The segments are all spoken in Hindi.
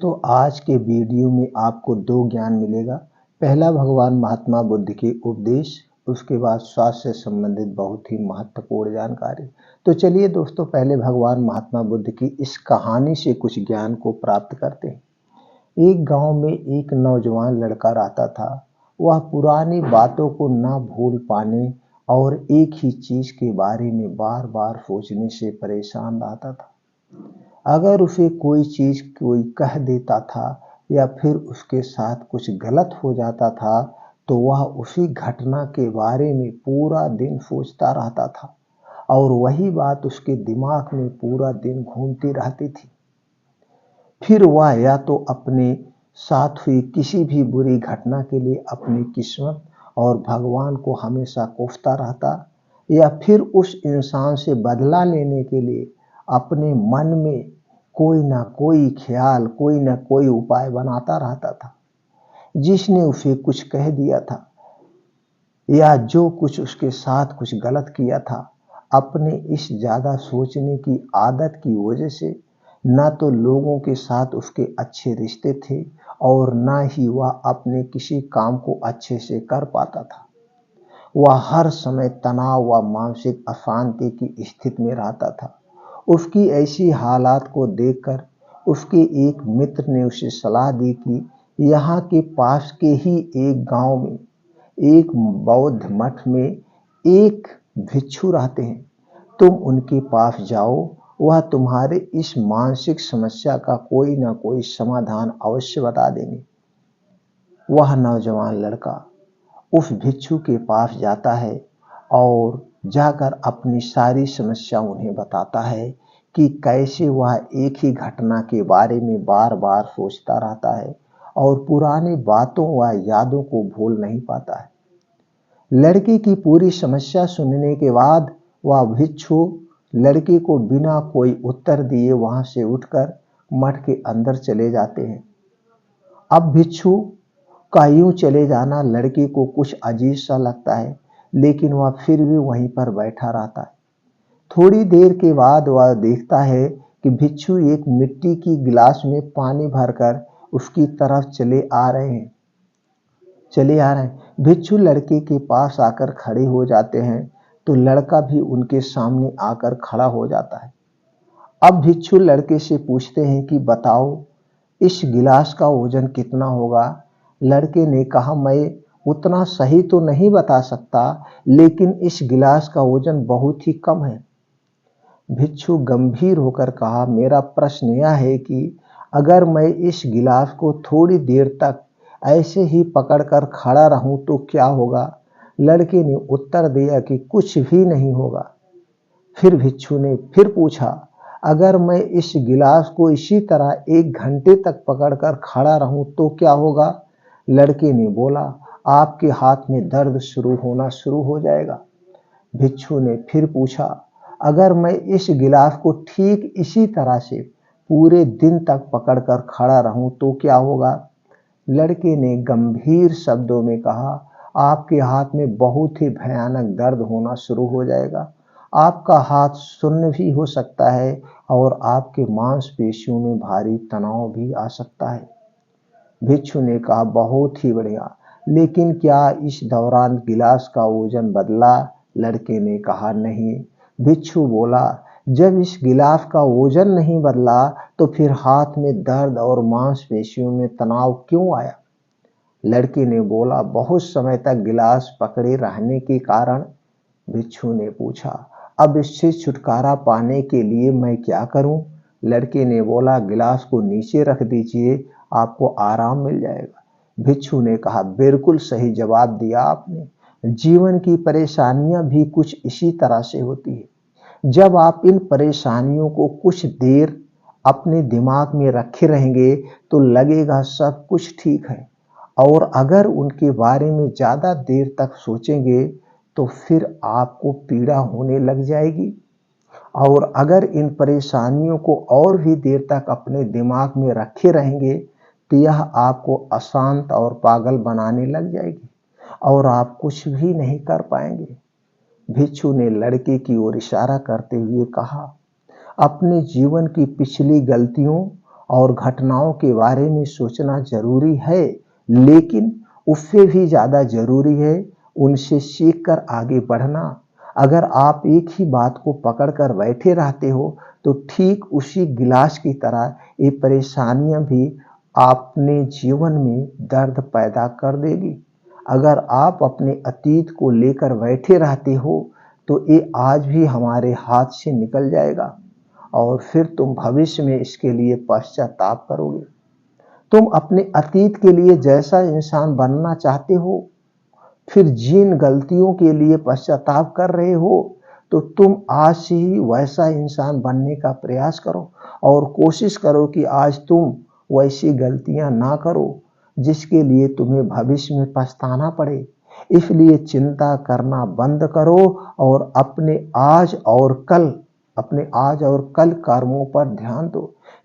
दोस्तों आज के वीडियो में आपको दो ज्ञान मिलेगा। पहला भगवान महात्मा बुद्ध के उपदेश, उसके बाद स्वास्थ्य से संबंधित बहुत ही महत्वपूर्ण जानकारी। तो चलिए दोस्तों पहले भगवान महात्मा बुद्ध की इस कहानी से कुछ ज्ञान को प्राप्त करते हैं। एक गांव में एक नौजवान लड़का रहता था। वह पुरानी बातों को ना भूल पाने और एक ही चीज के बारे में बार बार सोचने से परेशान रहता था। अगर उसे कोई चीज कोई कह देता था या फिर उसके साथ कुछ गलत हो जाता था तो वह उसी घटना के बारे में पूरा दिन सोचता रहता था और वही बात उसके दिमाग में पूरा दिन घूमती रहती थी। फिर वह या तो अपने साथ हुई किसी भी बुरी घटना के लिए अपनी किस्मत और भगवान को हमेशा कोसता रहता या फिर उस इंसान से बदला लेने के लिए अपने मन में कोई ना कोई ख्याल, कोई ना कोई उपाय बनाता रहता था। जिसने उसे कुछ कह दिया था या जो कुछ उसके साथ कुछ गलत किया था, अपने इस ज्यादा सोचने की आदत की वजह से ना तो लोगों के साथ उसके अच्छे रिश्ते थे और ना ही वह अपने किसी काम को अच्छे से कर पाता था। वह हर समय तनाव व मानसिक अशांति की स्थिति में रहता था। उसकी ऐसी हालात को देखकर उसके एक मित्र ने उसे सलाह दी कि यहाँ के पास के ही एक गांव में एक बौद्ध मठ में एक भिक्षु रहते हैं। तुम उनके पास जाओ, वह तुम्हारे इस मानसिक समस्या का कोई ना कोई समाधान अवश्य बता देंगे। वह नौजवान लड़का उस भिक्षु के पास जाता है और जाकर अपनी सारी समस्या उन्हें बताता है कि कैसे वह एक ही घटना के बारे में बार बार सोचता रहता है और पुरानी बातों व यादों को भूल नहीं पाता है। लड़के की पूरी समस्या सुनने के बाद वह भिक्षु लड़के को बिना कोई उत्तर दिए वहां से उठकर मठ के अंदर चले जाते हैं। अब भिक्षु का यूं चले जाना लड़के को कुछ अजीब सा लगता है, लेकिन वह फिर भी वहीं पर बैठा रहता है। थोड़ी देर के बाद वह देखता है कि भिक्षु एक मिट्टी की गिलास में पानी भरकर उसकी तरफ चले आ रहे हैं। भिक्षु लड़के के पास आकर खड़े हो जाते हैं तो लड़का भी उनके सामने आकर खड़ा हो जाता है। अब भिक्षु लड़के से पूछते हैं कि बताओ इस गिलास का वजन कितना होगा। लड़के ने कहा, मैं उतना सही तो नहीं बता सकता, लेकिन इस गिलास का वजन बहुत ही कम है। भिक्षु गंभीर होकर कहा, मेरा प्रश्न यह है कि अगर मैं इस गिलास को थोड़ी देर तक ऐसे ही पकड़कर खड़ा रहूं तो क्या होगा। लड़के ने उत्तर दिया कि कुछ भी नहीं होगा। फिर भिक्षु ने फिर पूछा, अगर मैं इस गिलास को इसी तरह 1 घंटे तक पकड़कर खड़ा रहूं तो क्या होगा। लड़के ने बोला, आपके हाथ में दर्द होना शुरू हो जाएगा। भिक्षु ने फिर पूछा, अगर मैं इस गिलास को ठीक इसी तरह से पूरे दिन तक पकड़कर खड़ा रहूं तो क्या होगा। लड़के ने गंभीर शब्दों में कहा, आपके हाथ में बहुत ही भयानक दर्द होना शुरू हो जाएगा। आपका हाथ सुन्न भी हो सकता है और आपके मांसपेशियों में भारी तनाव भी आ सकता है। भिक्षु ने कहा, बहुत ही बढ़िया, लेकिन क्या इस दौरान गिलास का वजन बदला। लड़के ने कहा, नहीं। भिक्षु बोला, जब इस गिलास का वजन नहीं बदला तो फिर हाथ में दर्द और मांसपेशियों में तनाव क्यों आया। लड़के ने बोला, बहुत समय तक गिलास पकड़े रहने के कारण। भिक्षु ने पूछा, अब इससे छुटकारा पाने के लिए मैं क्या करूं। लड़के ने बोला, गिलास को नीचे रख दीजिए, आपको आराम मिल जाएगा। भिक्षु ने कहा, बिल्कुल सही जवाब दिया आपने। जीवन की परेशानियां भी कुछ इसी तरह से होती है। जब आप इन परेशानियों को कुछ देर अपने दिमाग में रखे रहेंगे तो लगेगा सब कुछ ठीक है, और अगर उनके बारे में ज्यादा देर तक सोचेंगे तो फिर आपको पीड़ा होने लग जाएगी, और अगर इन परेशानियों को और भी देर तक अपने दिमाग में रखे रहेंगे तो यह आपको अशांत और पागल बनाने लग जाएगी और आप कुछ भी नहीं कर पाएंगे। भिक्षु ने लड़के की ओर इशारा करते हुए कहा, अपने जीवन की पिछली गलतियों और घटनाओं के बारे में सोचना जरूरी है, लेकिन उससे भी ज़्यादा जरूरी है उनसे सीख कर आगे बढ़ना। अगर आप एक ही बात को पकड़ कर बैठे रहते हो तो ठीक उसी गिलास की तरह ये परेशानियां भी अपने जीवन में दर्द पैदा कर देगी। अगर आप अपने अतीत को लेकर बैठे रहते हो तो ये आज भी हमारे हाथ से निकल जाएगा और फिर तुम भविष्य में इसके लिए पश्चाताप करोगे। तुम अपने अतीत के लिए जैसा इंसान बनना चाहते हो, फिर जिन गलतियों के लिए पश्चाताप कर रहे हो, तो तुम आज से ही वैसा इंसान बनने का प्रयास करो और कोशिश करो कि आज तुम वैसी गलतियां ना करो जिसके लिए तुम्हें भविष्य में पछताना पड़े। इसलिए चिंता करना बंद करो और अपने आज और कल कर्मों पर ध्यान दो,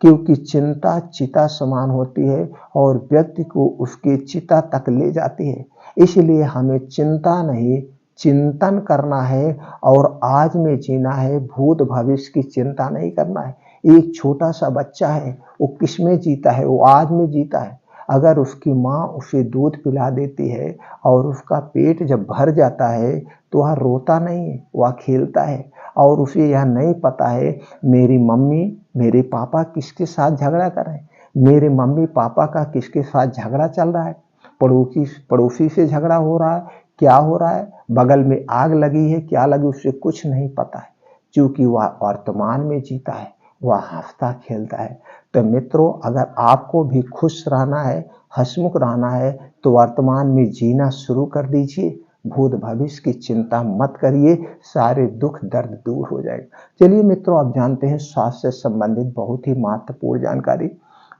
क्योंकि चिंता चिता समान होती है और व्यक्ति को उसके चिता तक ले जाती है। इसलिए हमें चिंता नहीं, चिंतन करना है और आज में जीना है, भूत भविष्य की चिंता नहीं करना है। एक छोटा सा बच्चा है, वो किस में जीता है? वो आज में जीता है। अगर उसकी माँ उसे दूध पिला देती है और उसका पेट जब भर जाता है तो वह रोता नहीं है, वह खेलता है और उसे यह नहीं पता है मेरी मम्मी मेरे पापा किसके साथ झगड़ा कर रहे हैं, मेरे मम्मी पापा का किसके साथ झगड़ा चल रहा है, पड़ोसी से झगड़ा हो रहा है, क्या हो रहा है, बगल में आग लगी है, क्या लगी, उसे कुछ नहीं पता है, क्योंकि वह वर्तमान में जीता है, वह हंसता खेलता है। तो मित्रों, अगर आपको भी खुश रहना है, हंसमुख रहना है, तो वर्तमान में जीना शुरू कर दीजिए। भूत भविष्य की चिंता मत करिए, सारे दुख दर्द दूर हो जाएगा। चलिए मित्रों, आप जानते हैं स्वास्थ्य से संबंधित बहुत ही महत्वपूर्ण जानकारी।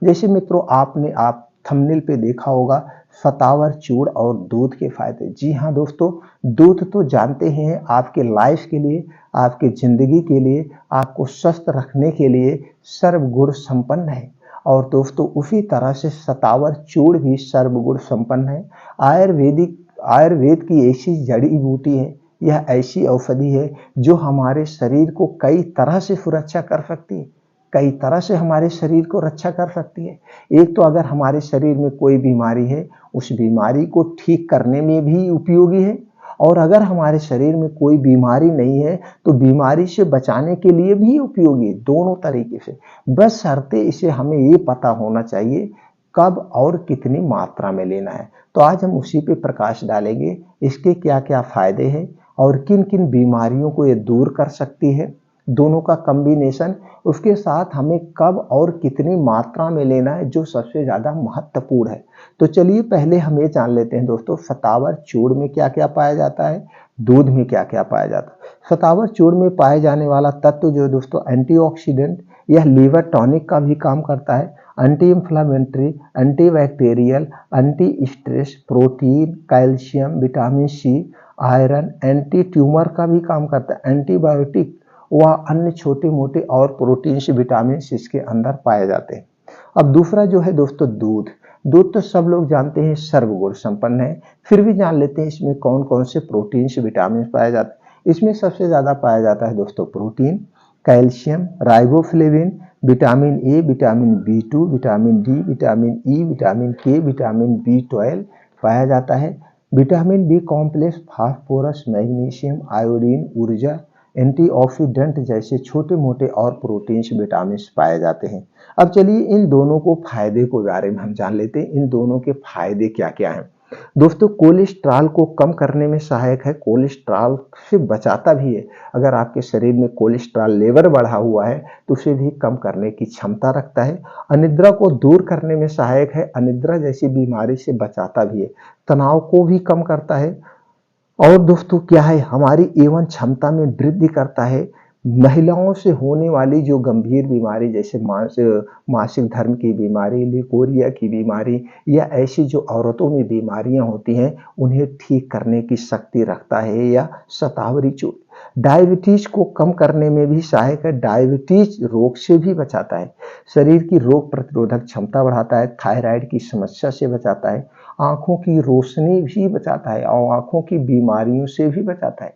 जैसे मित्रों, आप थंबनेल पे देखा होगा सतावर चूर्ण और दूध के फायदे। जी हाँ दोस्तों, दूध तो जानते हैं आपके लाइफ के लिए, आपकी जिंदगी के लिए, आपको स्वस्थ रखने के लिए सर्वगुण संपन्न है। और दोस्तों उसी तरह से सतावर चूर्ण भी सर्वगुण संपन्न है। आयुर्वेद की ऐसी जड़ी बूटी है, यह ऐसी औषधि है जो हमारे शरीर को कई तरह से सुरक्षा कर सकती है, कई तरह से हमारे शरीर को रक्षा कर सकती है। एक तो अगर हमारे शरीर में कोई बीमारी है, उस बीमारी को ठीक करने में भी उपयोगी है, और अगर हमारे शरीर में कोई बीमारी नहीं है तो बीमारी से बचाने के लिए भी उपयोगी है, दोनों तरीके से। बस शर्ते इसे हमें ये पता होना चाहिए कब और कितनी मात्रा में लेना है। तो आज हम उसी पे प्रकाश डालेंगे, इसके क्या क्या फायदे हैं और किन किन बीमारियों को ये दूर कर सकती है, दोनों का कॉम्बिनेशन, उसके साथ हमें कब और कितनी मात्रा में लेना है जो सबसे ज्यादा महत्वपूर्ण है। तो चलिए पहले हम ये जान लेते हैं दोस्तों, सतावर चूर्ण में क्या क्या पाया जाता है, दूध में क्या क्या पाया जाता है। सतावर चूर्ण में पाए जाने वाला तत्व जो दोस्तों एंटीऑक्सीडेंट, यह लीवर टॉनिक का भी काम करता है, anti inflammatory, antibacterial, anti stress, protein, calcium, vitamin C, iron, anti tumour का भी काम करता है, एंटीबायोटिक व अन्य छोटे मोटे और प्रोटीन्स विटामिन इसके अंदर पाए जाते हैं। अब दूसरा जो है दोस्तों दूध। दूध तो सब लोग जानते हैं सर्वगुण संपन्न है, फिर भी जान लेते हैं इसमें कौन कौन से प्रोटीन्स विटामिन पाए जाते हैं। इसमें सबसे ज्यादा पाया जाता है दोस्तों protein, calcium, riboflavin, vitamin A, vitamin B2, vitamin D, vitamin E, vitamin K, vitamin B12 पाया जाता है, vitamin B complex, phosphorus, magnesium, iodine, ऊर्जा, एंटीऑक्सीडेंट जैसे छोटे मोटे और प्रोटीन्स विटामिन पाए जाते हैं। अब चलिए इन दोनों को फायदे के बारे में हम जान लेते हैं, इन दोनों के फायदे क्या क्या हैं। दोस्तों कोलेस्ट्रॉल को कम करने में सहायक है, कोलेस्ट्रॉल से बचाता भी है। अगर आपके शरीर में कोलेस्ट्रॉल लेवल बढ़ा हुआ है तो उसे भी कम करने की क्षमता रखता है। अनिद्रा को दूर करने में सहायक है, अनिद्रा जैसी बीमारी से बचाता भी है, तनाव को भी कम करता है। और दोस्तों क्या है, हमारी एवं क्षमता में वृद्धि करता है। महिलाओं से होने वाली जो गंभीर बीमारी जैसे मासिक धर्म की बीमारी, लिकोरिया की बीमारी या ऐसी जो औरतों में बीमारियां होती हैं उन्हें ठीक करने की शक्ति रखता है। या शतावरी चूर्ण डायबिटीज को कम करने में भी सहायक है, डायबिटीज रोग से भी बचाता है, शरीर की रोग प्रतिरोधक क्षमता बढ़ाता है, थायराइड की समस्या से बचाता है, आंखों की रोशनी भी बचाता है और आंखों की बीमारियों से भी बचाता है,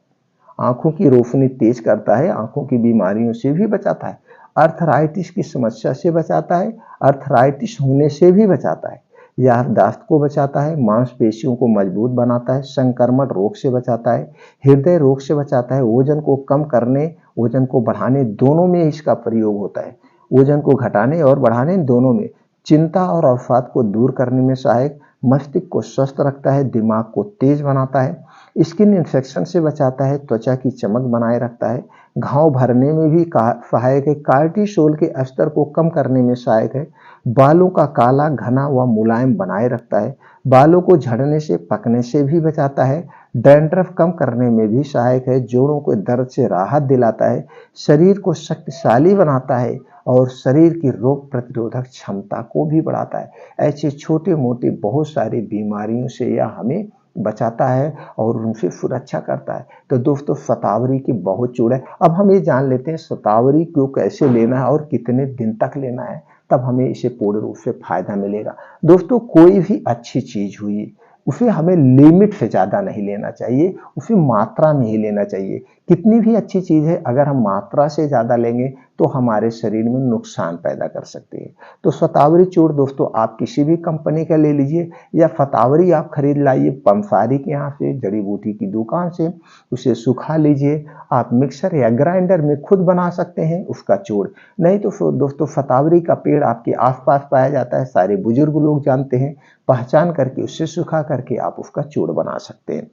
आंखों की रोशनी तेज करता है, आंखों की बीमारियों से भी बचाता है। अर्थराइटिस की समस्या से बचाता है, अर्थराइटिस होने से भी बचाता है, याददाश्त को बचाता है, मांसपेशियों को मजबूत बनाता है, संक्रमण रोग से बचाता है, हृदय रोग से बचाता है, वजन को कम करने, वजन को बढ़ाने दोनों में इसका प्रयोग होता है। वजन को घटाने और बढ़ाने दोनों में, चिंता और अवसाद को दूर करने में सहायक, मस्तिष्क को स्वस्थ रखता है, दिमाग को तेज बनाता है, स्किन इन्फेक्शन से बचाता है, त्वचा की चमक बनाए रखता है, घाव भरने में भी सहायक है, कार्टिसोल के स्तर को कम करने में सहायक है, बालों का काला घना व मुलायम बनाए रखता है, बालों को झड़ने से पकने से भी बचाता है, डैंड्रफ कम करने में भी सहायक है, जोड़ों को दर्द से राहत दिलाता है, शरीर को शक्तिशाली बनाता है और शरीर की रोग प्रतिरोधक क्षमता को भी बढ़ाता है। ऐसे छोटे मोटे बहुत सारी बीमारियों से यह हमें बचाता है और उनसे सुरक्षा करता है। तो दोस्तों शतावरी की बहुत चूड़ है। अब हम ये जान लेते हैं शतावरी को कैसे लेना है और कितने दिन तक लेना है, तब हमें इसे पूर्ण रूप से फायदा मिलेगा। दोस्तों कोई भी अच्छी चीज हुई उसे हमें लिमिट से ज्यादा नहीं लेना चाहिए, उसे मात्रा में ही लेना चाहिए। कितनी भी अच्छी चीज है अगर हम मात्रा से ज्यादा लेंगे तो हमारे शरीर में नुकसान पैदा कर सकती है। तो शतावरी चूर्ण दोस्तों आप किसी भी कंपनी का ले लीजिए या शतावरी आप खरीद लाइए पंसारी के यहाँ से, जड़ी बूटी की दुकान से, उसे सुखा लीजिए। आप मिक्सर या ग्राइंडर में खुद बना सकते हैं उसका चूर्ण, नहीं तो दोस्तों शतावरी का पेड़ आपके आसपास पाया जाता है, सारे बुजुर्ग लोग जानते हैं, पहचान करके उससे सुखा करके आप उसका चूर्ण बना सकते हैं।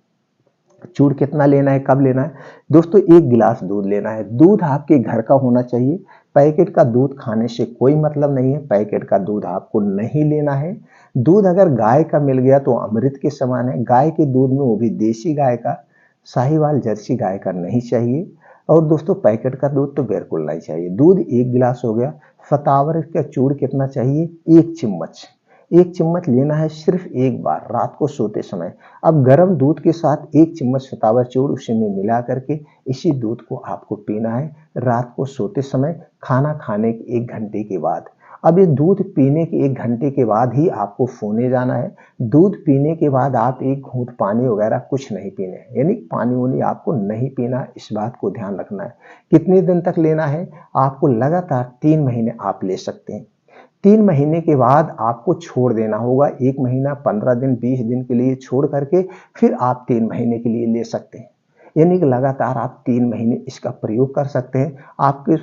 चूर्ण कितना लेना है, कब लेना है? दोस्तों 1 गिलास दूध लेना है। दूध आपके घर का होना चाहिए। पैकेट का दूध खाने से कोई मतलब नहीं है, पैकेट का दूध आपको नहीं लेना है। दूध अगर गाय का मिल गया तो अमृत के समान है। गाय के दूध में वो भी देसी गाय का, साहिवाल जर्सी गाय का नहीं चाहिए। और दोस्तों पैकेट का दूध तो बिल्कुल नहीं चाहिए। दूध 1 गिलास हो गया। शतावरी का चूर्ण कितना चाहिए? 1 चम्मच। 1 चम्मच लेना है सिर्फ एक बार रात को सोते समय। अब गर्म दूध के साथ 1 चम्मच शतावरी चूर्ण उसी में मिला करके इसी दूध को आपको पीना है रात को सोते समय, खाना खाने के 1 घंटे के बाद। अब ये दूध पीने के 1 घंटे के बाद ही आपको सोने जाना है। दूध पीने के बाद आप 1 घूंट पानी वगैरह कुछ नहीं पीने हैं, यानी पानी वानी आपको नहीं पीना, इस बात को ध्यान रखना है। कितने दिन तक लेना है? आपको लगातार 3 महीने आप ले सकते हैं। 3 महीने के बाद आपको छोड़ देना होगा। 1 महीना, 15 दिन, 20 दिन के लिए छोड़ करके फिर आप 3 महीने के लिए ले सकते हैं। यानी कि लगातार आप 3 महीने इसका प्रयोग कर सकते हैं। आपके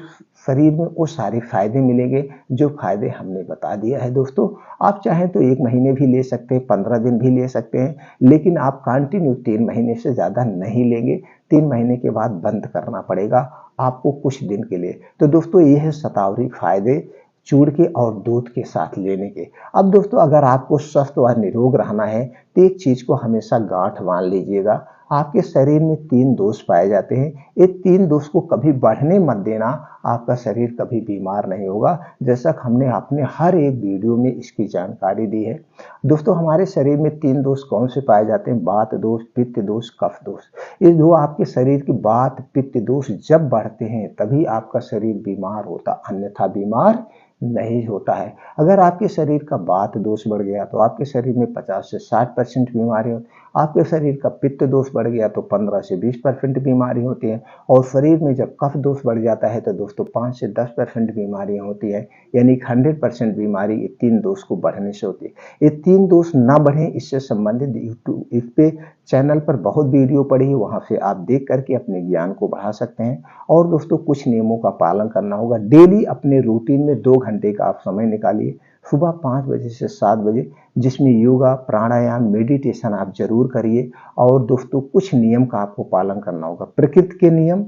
शरीर में वो सारे फायदे मिलेंगे जो फायदे हमने बता दिया है। दोस्तों आप चाहें तो 1 महीने भी ले सकते हैं, 15 दिन भी ले सकते हैं, लेकिन आप कंटिन्यू 3 महीने से ज्यादा नहीं लेंगे। 3 महीने के बाद बंद करना पड़ेगा आपको कुछ दिन के लिए। तो दोस्तों ये है शतावरी फायदे चूर्ण के और दूध के साथ लेने के। अब दोस्तों अगर आपको स्वस्थ व निरोग रहना है तो एक चीज को हमेशा गांठ बांध लीजिएगा। आपके शरीर में 3 दोष पाए जाते हैं, ये 3 दोष को कभी बढ़ने मत देना, आपका शरीर कभी बीमार नहीं होगा। जैसा हमने अपने हर एक वीडियो में इसकी जानकारी दी है। दोस्तों हमारे शरीर में 3 दोष कौन से पाए जाते हैं? वात दोष, पित्त दोष, कफ दोष। ये जो आपके शरीर की वात पित्त दोष जब बढ़ते हैं तभी आपका शरीर बीमार होता, अन्यथा बीमार नहीं होता है। अगर आपके शरीर का वात दोष बढ़ गया तो आपके शरीर में 50 से 60% बीमारी होती, आपके शरीर का पित्त दोष बढ़ गया तो 15 से 20% बीमारी होती है, और शरीर में जब कफ दोष बढ़ जाता है तो दोस्तों 5 से 10% बीमारियां होती है। यानी 100% बीमारी ये 3 दोष को बढ़ने से होती है। ये 3 दोष ना बढ़े इससे संबंधित यूट्यूब इस पे चैनल पर बहुत वीडियो पड़ी है, वहां से आप देख करके अपने ज्ञान को बढ़ा सकते हैं। और दोस्तों कुछ नियमों का पालन करना होगा। डेली अपने रूटीन में 2 घंटे का आप समय निकालिए, सुबह 5 बजे से 7 बजे, जिसमें योगा, प्राणायाम, मेडिटेशन आप जरूर करिए। और दोस्तों कुछ नियम का आपको पालन करना होगा। प्रकृति के नियम,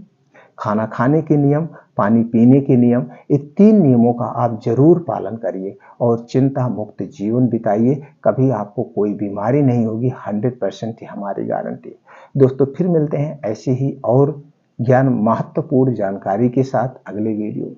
खाना खाने के नियम, पानी पीने के नियम, ये 3 नियमों का आप जरूर पालन करिए और चिंता मुक्त जीवन बिताइए। कभी आपको कोई बीमारी नहीं होगी, 100% ही हमारी गारंटी। दोस्तों फिर मिलते हैं ऐसे ही और ज्ञान महत्वपूर्ण जानकारी के साथ अगले वीडियो में।